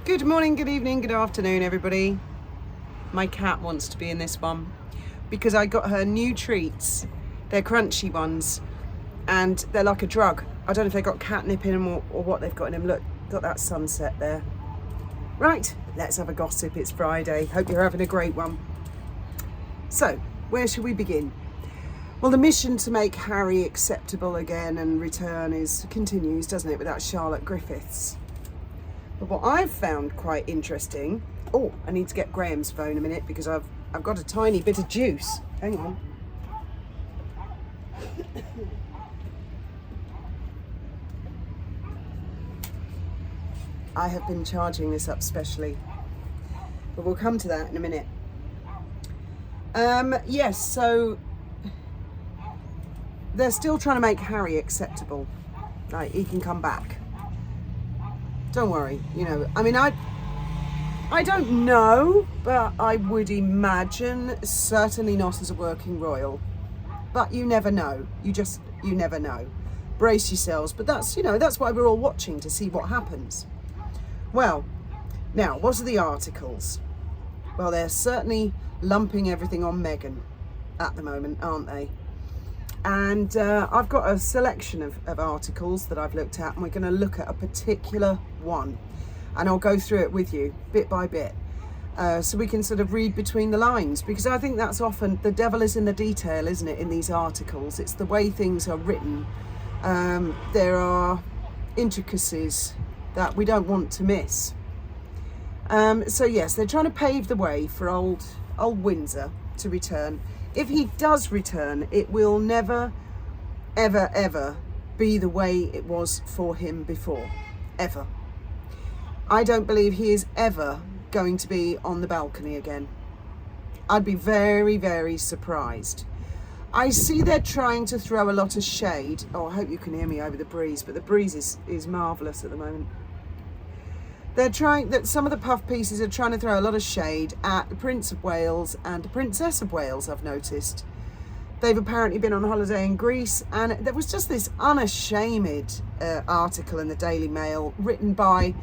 Good morning, good evening, good afternoon, everybody. My cat wants to be in this one because I got her new treats. They're crunchy ones and they're like a drug. I don't know if they've got catnip in them or what they've got in them. Look, got that sunset there. Right, let's have a gossip. It's Friday. Hope you're having a great one. So, where should we begin? Well, the mission to make Harry acceptable again and return continues, doesn't it, without Charlotte Griffiths. But what I've found quite interesting, I need to get Graham's phone a minute because I've got a tiny bit of juice. Hang on. I have been charging this up specially, but we'll come to that in a minute. Yes, so they're still trying to make Harry acceptable. Like, he can come back. Don't worry, I mean, I don't know, but I would imagine certainly not as a working royal. But you never know. You never know. Brace yourselves. But that's why we're all watching, to see what happens. Well, now, what are the articles? Well, they're certainly lumping everything on Meghan at the moment, aren't they? And I've got a selection of articles that I've looked at, and we're going to look at a particular one. And I'll go through it with you, bit by bit, so we can sort of read between the lines, because I think that's often, the devil is in the detail, isn't it, in these articles? It's the way things are written. There are intricacies that we don't want to miss. So yes, they're trying to pave the way for old Windsor to return. If he does return, it will never, ever, ever be the way it was for him before. Ever. I don't believe he is ever going to be on the balcony again. I'd be very, very surprised. I see they're trying to throw a lot of shade. I hope you can hear me over the breeze, but the breeze is marvellous at the moment. Some of the puff pieces are trying to throw a lot of shade at the Prince of Wales and the Princess of Wales, I've noticed. They've apparently been on holiday in Greece, and there was just this unashamed article in the Daily Mail written by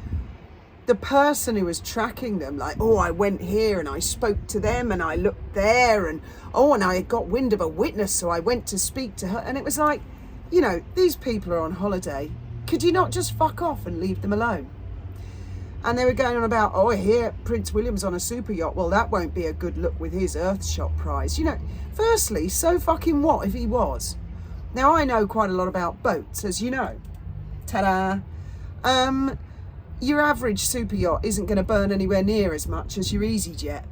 the person who was tracking them, like, I went here and I spoke to them and I looked there and I got wind of a witness, so I went to speak to her. And it was like, these people are on holiday. Could you not just fuck off and leave them alone? And they were going on about, here, Prince William's on a super yacht. Well, that won't be a good look with his Earthshot prize. Firstly, so fucking what if he was? Now, I know quite a lot about boats, as you know. Ta-da! Your average super yacht isn't going to burn anywhere near as much as your EasyJet.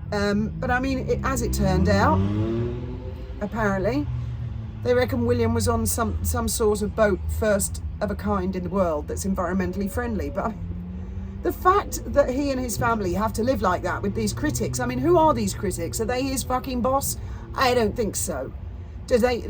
But I mean, as it turned out, apparently, they reckon William was on some sort of boat, first of a kind in the world, that's environmentally friendly. But the fact that he and his family have to live like that with these critics, I mean, who are these critics? Are they his fucking boss? I don't think so.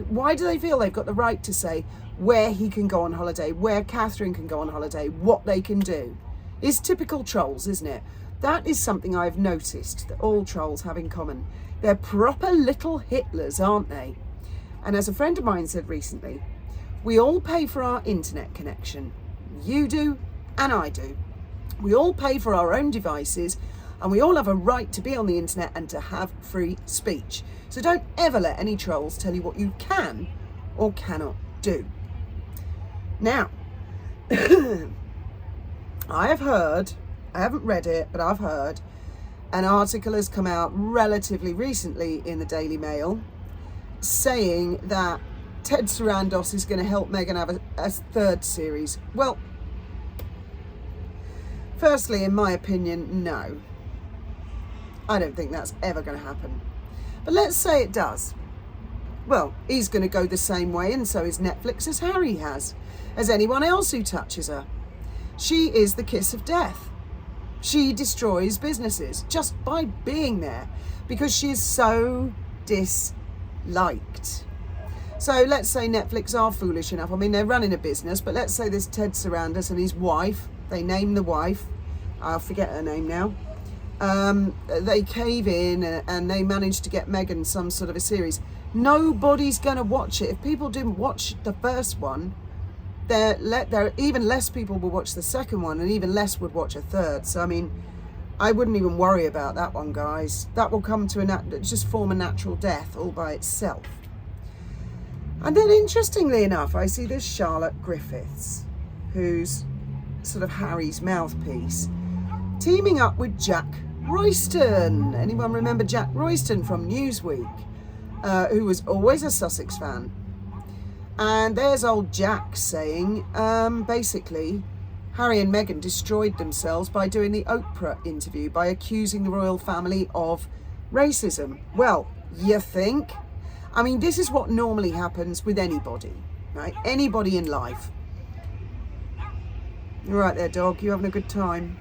Why do they feel they've got the right to say where he can go on holiday, where Catherine can go on holiday, what they can do? It's typical trolls, isn't it? That is something I've noticed that all trolls have in common. They're proper little Hitlers, aren't they? And as a friend of mine said recently, we all pay for our internet connection. You do, and I do. We all pay for our own devices, and we all have a right to be on the internet and to have free speech. So don't ever let any trolls tell you what you can or cannot do. Now, I have heard, I haven't read it, but I've heard, an article has come out relatively recently in the Daily Mail saying that Ted Sarandos is going to help Meghan have a third series. Well, firstly, in my opinion, no. I don't think that's ever going to happen. But let's say it does. Well, he's going to go the same way, and so is Netflix, as Harry has, as anyone else who touches her. She is the kiss of death. She destroys businesses just by being there because she is so disliked. So let's say Netflix are foolish enough. I mean, they're running a business, but let's say this Ted Sarandos and his wife, they name the wife, I'll forget her name now, they cave in and they manage to get Meghan some sort of a series. Nobody's going to watch it. If people didn't watch the first one, there even less people will watch the second one, and even less would watch a third. So I mean, I wouldn't even worry about that one, guys. That will come to just form a natural death all by itself. And then, interestingly enough, I see this Charlotte Griffiths, who's sort of Harry's mouthpiece, teaming up with Jack Royston. Anyone remember Jack Royston from Newsweek, who was always a Sussex fan? And there's old Jack saying, basically, Harry and Meghan destroyed themselves by doing the Oprah interview, by accusing the royal family of racism. Well, you think? I mean, this is what normally happens with anybody, right? Anybody in life. You're right there, dog. You having a good time?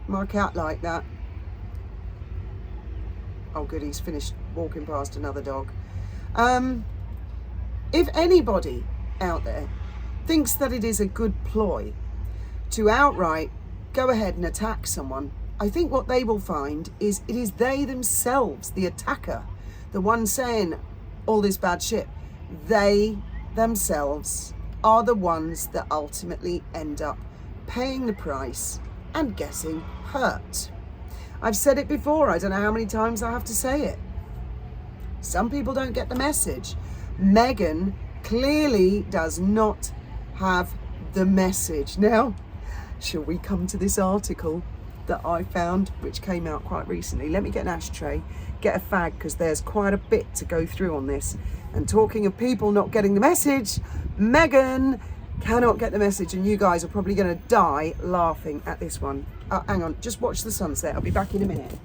My cat like that. Oh, good. He's finished walking past another dog. If anybody out there thinks that it is a good ploy to outright go ahead and attack someone, I think what they will find is it is they themselves, the attacker, the one saying all this bad shit. They themselves are the ones that ultimately end up paying the price and getting hurt. I've said it before, I don't know how many times I have to say it. Some people don't get the message. Meghan clearly does not have the message. Now, shall we come to this article that I found, which came out quite recently? Let me get an ashtray, get a fag, because there's quite a bit to go through on this. And talking of people not getting the message, Meghan cannot get the message, and you guys are probably going to die laughing at this one. Hang on, just watch the sunset. I'll be back in a minute.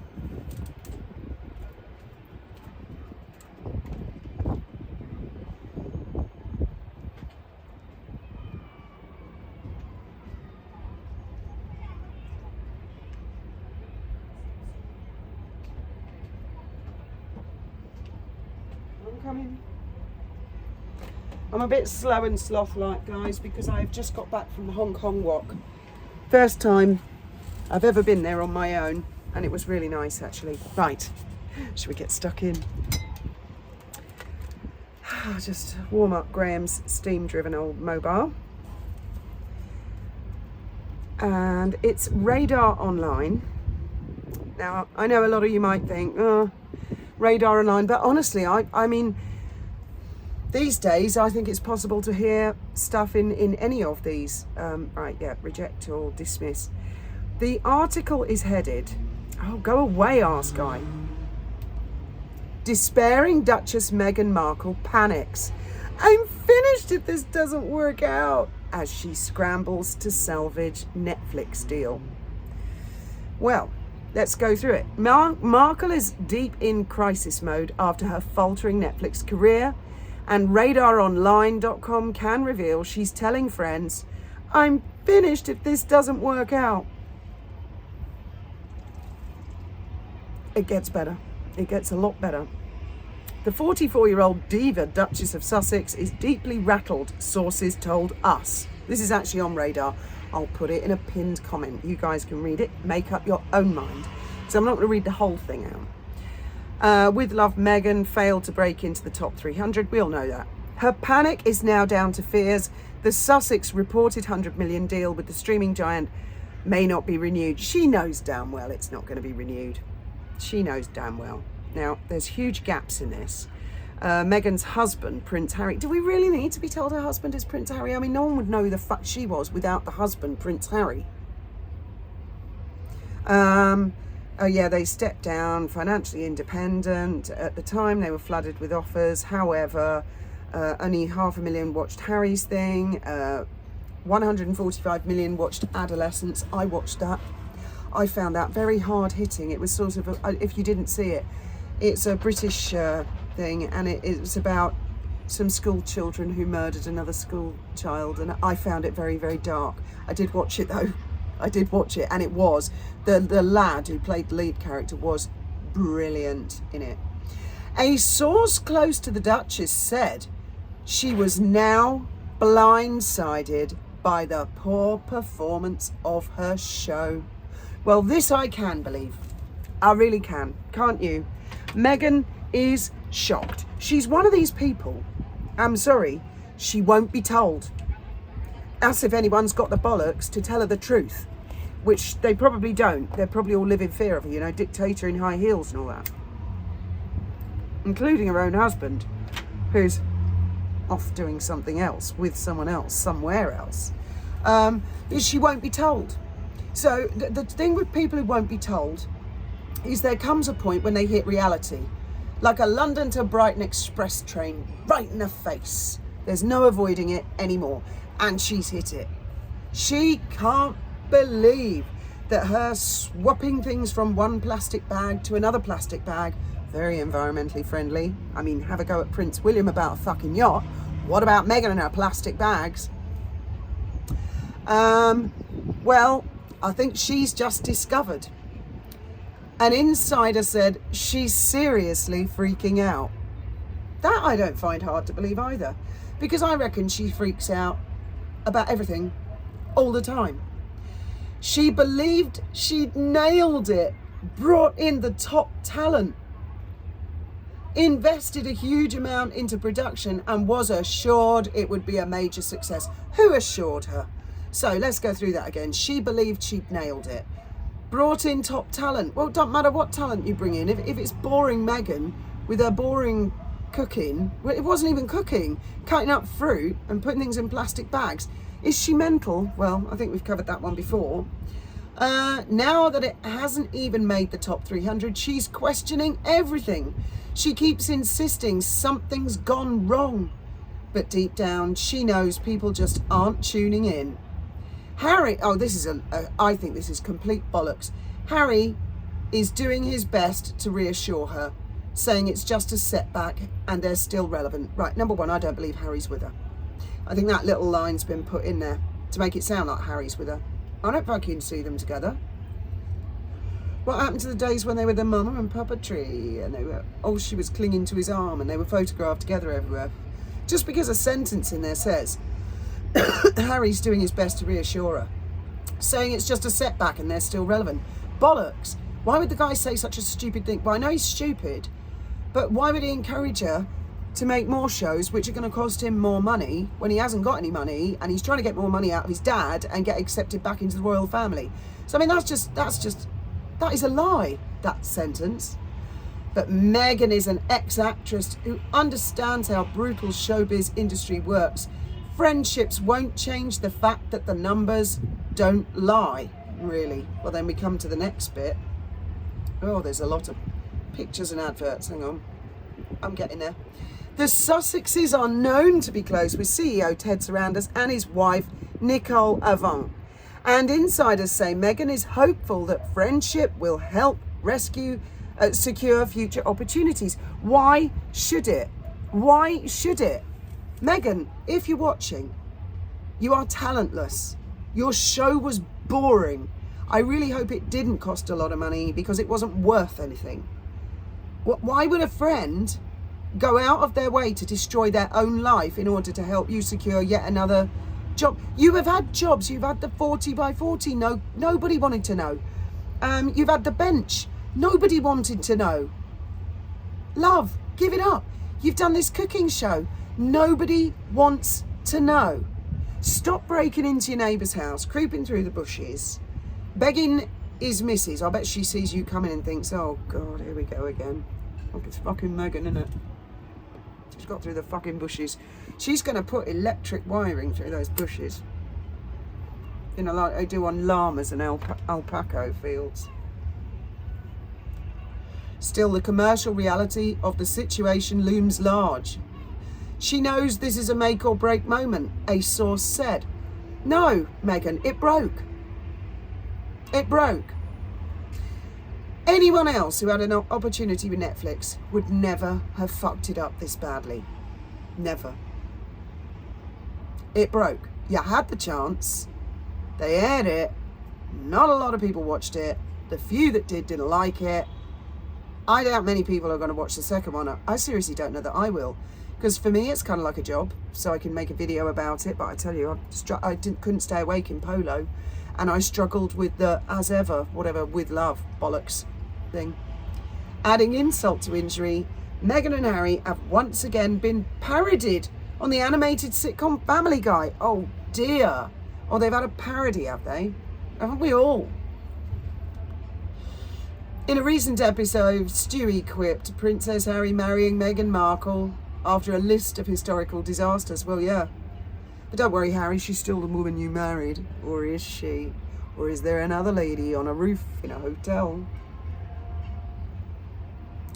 I'm a bit slow and sloth-like, guys, because I've just got back from the Hong Kong walk. First time I've ever been there on my own, and it was really nice, actually. Right, should we get stuck in? Just warm up Graham's steam-driven old mobile. And it's Radar Online. Now, I know a lot of you might think, oh, Radar Online, but honestly, I mean, these days, I think it's possible to hear stuff in any of these. Right, yeah, reject or dismiss. The article is headed, oh, go away, arse guy. Despairing Duchess Meghan Markle panics. I'm finished if this doesn't work out, as she scrambles to salvage Netflix deal. Well, let's go through it. Markle is deep in crisis mode after her faltering Netflix career, and RadarOnline.com can reveal she's telling friends, I'm finished if this doesn't work out. It gets better. It gets a lot better. The 44-year-old diva Duchess of Sussex is deeply rattled, sources told us. This is actually on Radar. I'll put it in a pinned comment. You guys can read it, make up your own mind. So I'm not going to read the whole thing out. With love, Meghan failed to break into the top 300. We all know that. Her panic is now down to fears the Sussex reported $100 million deal with the streaming giant may not be renewed. She knows damn well it's not going to be renewed. She knows damn well. Now, there's huge gaps in this. Meghan's husband, Prince Harry. Do we really need to be told her husband is Prince Harry? I mean, no one would know who the fuck she was without the husband, Prince Harry. Oh yeah, they stepped down, financially independent. At the time, they were flooded with offers. However, only 500,000 watched Harry's thing. 145 million watched Adolescence. I watched that. I found that very hard hitting. It was sort of, if you didn't see it, it's a British thing, and it's about some school children who murdered another school child, and I found it very, very dark. I did watch it though. I did watch it, and it was, the lad who played the lead character was brilliant in it. A source close to the Duchess said she was now blindsided by the poor performance of her show. Well, this I can believe. I really can. Can't you? Meghan is shocked. She's one of these people, I'm sorry, she won't be told. as if anyone's got the bollocks to tell her the truth, which they probably don't. They probably all live in fear of her, you know, dictator in high heels and all that, including her own husband, who's off doing something else with someone else somewhere else. Is she won't be told. So the thing with people who won't be told is there comes a point when they hit reality, like a London to Brighton express train right in the face. There's no avoiding it anymore, and she's hit it. She can't believe that her swapping things from one plastic bag to another plastic bag, very environmentally friendly. I mean, have a go at Prince William about a fucking yacht. What about Meghan and her plastic bags? Well, I think she's just discovered. An insider said she's seriously freaking out. That I don't find hard to believe either, because I reckon she freaks out about everything all the time. She believed she'd nailed it, brought in the top talent, invested a huge amount into production, and was assured it would be a major success. Who assured her? So let's go through that again. She believed she'd nailed it. Brought in top talent. Well, it doesn't matter what talent you bring in. If it's boring Meghan with her boring cooking, well, it wasn't even cooking, cutting up fruit and putting things in plastic bags. Is she mental? Well, I think we've covered that one before. Now that it hasn't even made the top 300, she's questioning everything. She keeps insisting something's gone wrong. But deep down, she knows people just aren't tuning in. Harry, I think this is complete bollocks. Harry is doing his best to reassure her, saying it's just a setback and they're still relevant. Right, number one, I don't believe Harry's with her. I think that little line's been put in there to make it sound like Harry's with her. I don't fucking see them together. What happened to the days when they were the mama and papa tree and they were, she was clinging to his arm and they were photographed together everywhere? Just because a sentence in there says Harry's doing his best to reassure her, saying it's just a setback and they're still relevant. Bollocks. Why would the guy say such a stupid thing? Well, I know he's stupid, but why would he encourage her to make more shows which are going to cost him more money when he hasn't got any money and he's trying to get more money out of his dad and get accepted back into the royal family? So I mean, that is a lie, that sentence. But Meghan is an ex-actress who understands how brutal showbiz industry works. Friendships won't change the fact that the numbers don't lie, really. Well, then we come to the next bit. Oh, there's a lot of pictures and adverts. Hang on. I'm getting there. The Sussexes are known to be close with CEO Ted Sarandos and his wife, Nicole Avant. And insiders say Meghan is hopeful that friendship will help secure future opportunities. Why should it? Why should it? Meghan, if you're watching, you are talentless. Your show was boring. I really hope it didn't cost a lot of money because it wasn't worth anything. Why would a friend go out of their way to destroy their own life in order to help you secure yet another job? You have had jobs. You've had the 40 by 40. No, nobody wanted to know. You've had the bench. Nobody wanted to know. Love, give it up. You've done this cooking show. Nobody wants to know. Stop breaking into your neighbour's house, creeping through the bushes, begging his missus. I bet she sees you coming and thinks, oh God, here we go again. Look, it's fucking Meghan, isn't it? She's got through the fucking bushes. She's going to put electric wiring through those bushes. You know, like they do on llamas and alpaca fields. Still, the commercial reality of the situation looms large. She knows this is a make or break moment, a source said. No, Meghan, it broke. It broke. Anyone else who had an opportunity with Netflix would never have fucked it up this badly. Never. It broke. You had the chance. They aired it. Not a lot of people watched it. The few that did didn't like it. I doubt many people are going to watch the second one. I seriously don't know that I will. Because for me, it's kind of like a job, so I can make a video about it. But I tell you, I couldn't stay awake in polo. And I struggled with the as ever, whatever, with love, bollocks thing. Adding insult to injury, Meghan and Harry have once again been parodied on the animated sitcom Family Guy. Oh, dear. Or they've had a parody, have they? Haven't we all? In a recent episode, Stewie quipped, Princess Harry marrying Meghan Markle after a list of historical disasters. Well, yeah. But don't worry, Harry, she's still the woman you married. Or is she? Or is there another lady on a roof in a hotel?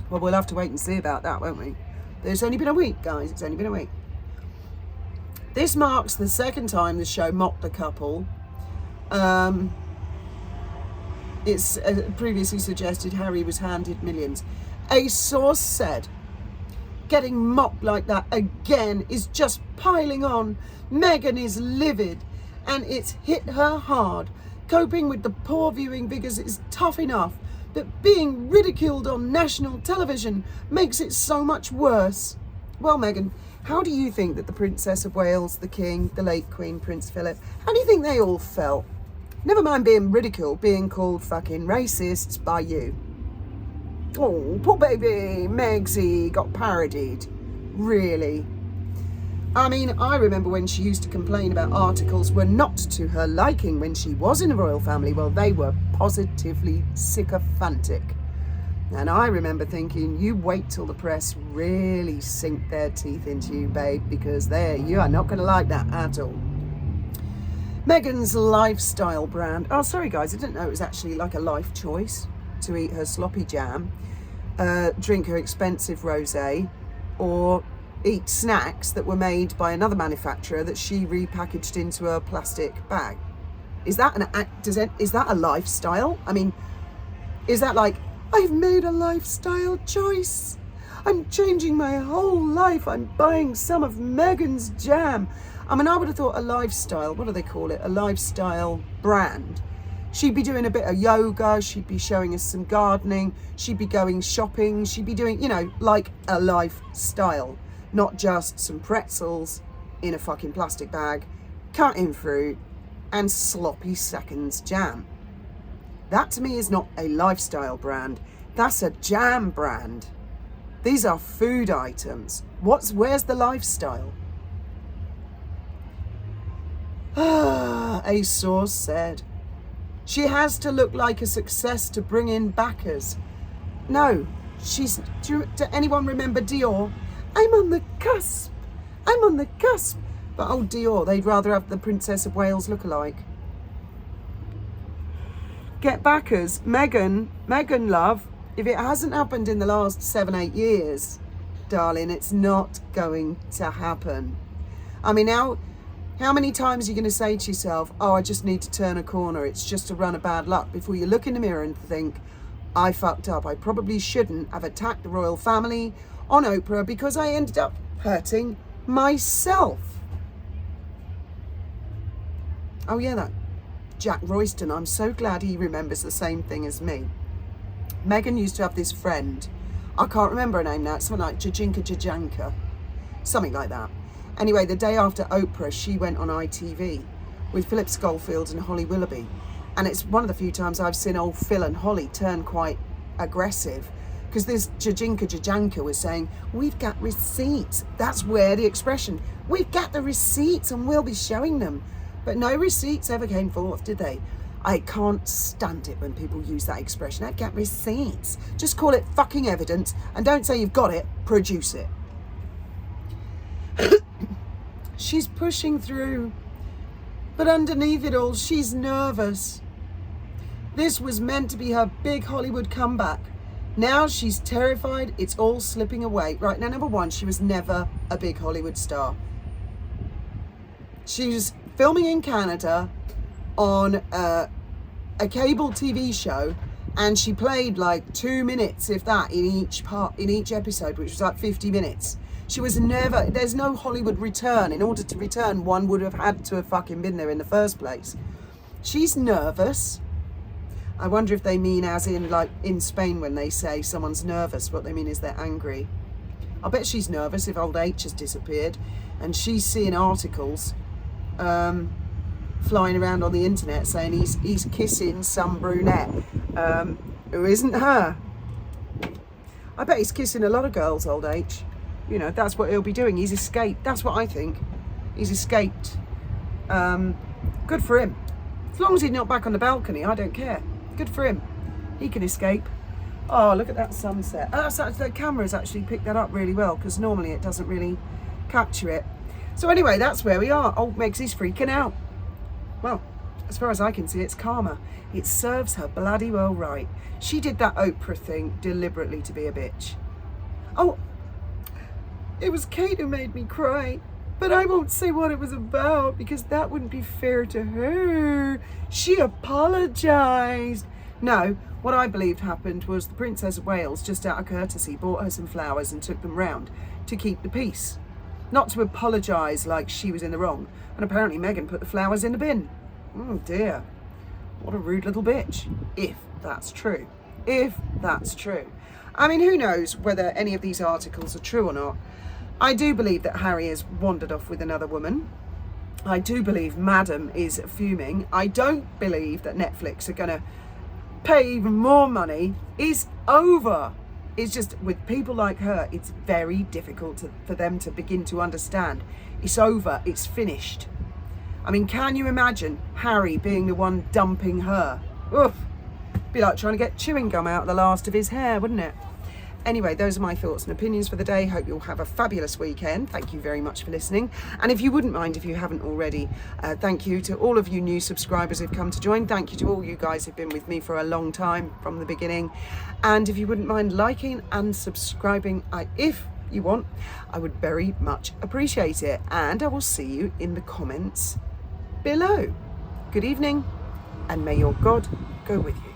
Well, we'll have to wait and see about that, won't we? But it's only been a week, guys. It's only been a week. This marks the second time the show mocked the couple. It's previously suggested Harry was handed millions. A source said, getting mocked like that again is just piling on. Meghan is livid and it's hit her hard. Coping with the poor viewing figures is tough enough, but being ridiculed on national television makes it so much worse. Well, Meghan, how do you think that the Princess of Wales, the King, the late Queen, Prince Philip, how do you think they all felt? Never mind being ridiculed, being called fucking racists by you. Oh, poor baby Megsy got parodied. Really? I mean, I remember when she used to complain about articles were not to her liking when she was in a royal family. Well, they were positively sycophantic. And I remember thinking, you wait till the press really sink their teeth into you, babe, because you are not going to like that at all. Meghan's lifestyle brand. Oh, sorry, guys, I didn't know it was actually like a life choice to eat her sloppy jam, drink her expensive rosé, or eat snacks that were made by another manufacturer that she repackaged into a plastic bag. Is that a lifestyle? I mean, is that like, I've made a lifestyle choice. I'm changing my whole life. I'm buying some of Meghan's jam. I mean, I would have thought a lifestyle, what do they call it? A lifestyle brand. She'd be doing a bit of yoga. She'd be showing us some gardening. She'd be going shopping. She'd be doing, like a lifestyle, not just some pretzels in a fucking plastic bag, cutting fruit and sloppy seconds jam. That to me is not a lifestyle brand. That's a jam brand. These are food items. Where's the lifestyle? A source said, she has to look like a success to bring in backers. No, do anyone remember Dior? I'm on the cusp. But oh, Dior, they'd rather have the Princess of Wales look-alike. Get backers. Meghan, love, if it hasn't happened in the last 7-8 years, darling, it's not going to happen. I mean, how many times are you going to say to yourself, oh, I just need to turn a corner, it's just a run of bad luck, before you look in the mirror and think, I fucked up. I probably shouldn't have attacked the royal family on Oprah because I ended up hurting myself. Oh yeah, that Jack Royston, I'm so glad he remembers the same thing as me. Meghan used to have this friend, I can't remember her name now, it's something like Jajanka, something like that. Anyway, the day after Oprah, she went on ITV with Philip Schofield and Holly Willoughby. And it's one of the few times I've seen old Phil and Holly turn quite aggressive, because this Jajanka was saying, we've got receipts. That's where the expression, we've got the receipts and we'll be showing them. But no receipts ever came forth, did they? I can't stand it when people use that expression. I've got receipts. Just call it fucking evidence and don't say you've got it, produce it. She's pushing through, but underneath it all, she's nervous. This was meant to be her big Hollywood comeback. Now she's terrified it's all slipping away. Right, now, number one, she was never a big Hollywood star. She was filming in Canada on a cable TV show, and she played like 2 minutes, if that, in each episode, which was like 50 minutes. She was never, there's no Hollywood return. In order to return, one would have had to have fucking been there in the first place. She's nervous. I wonder if they mean as in, like in Spain when they say someone's nervous, what they mean is they're angry. I bet she's nervous if old H has disappeared and she's seeing articles flying around on the internet saying he's kissing some brunette who isn't her. I bet he's kissing a lot of girls, old H. You know, that's what he'll be doing. He's escaped. That's what I think. He's escaped Good for him. As long as he's not back on the balcony, I don't care. Good for him. He can escape. Oh, look at that sunset. The camera's actually picked that up really well, because normally it doesn't really capture it. So anyway, that's where we are. Old Megs is freaking out. Well, as far as I can see, it's karma. It serves her bloody well right. She did that Oprah thing deliberately to be a bitch. Oh, it was Kate who made me cry. But I won't say what it was about, because that wouldn't be fair to her. She apologised. No, what I believed happened was the Princess of Wales, just out of courtesy, bought her some flowers and took them round to keep the peace. Not to apologise like she was in the wrong. And apparently Meghan put the flowers in the bin. Oh dear. What a rude little bitch. If that's true. If that's true. I mean, who knows whether any of these articles are true or not. I do believe that Harry has wandered off with another woman. I do believe Madam is fuming. I don't believe that Netflix are going to pay even more money. It's over. It's just, with people like her, it's very difficult for them to begin to understand. It's over. It's finished. I mean, can you imagine Harry being the one dumping her? Oof. Be like trying to get chewing gum out of the last of his hair, wouldn't it? Anyway, those are my thoughts and opinions for the day. Hope you'll have a fabulous weekend. Thank you very much for listening. And if you wouldn't mind, if you haven't already, thank you to all of you new subscribers who've come to join. Thank you to all you guys who've been with me for a long time from the beginning. And if you wouldn't mind liking and subscribing, if you want, I would very much appreciate it. And I will see you in the comments below. Good evening, and may your God go with you.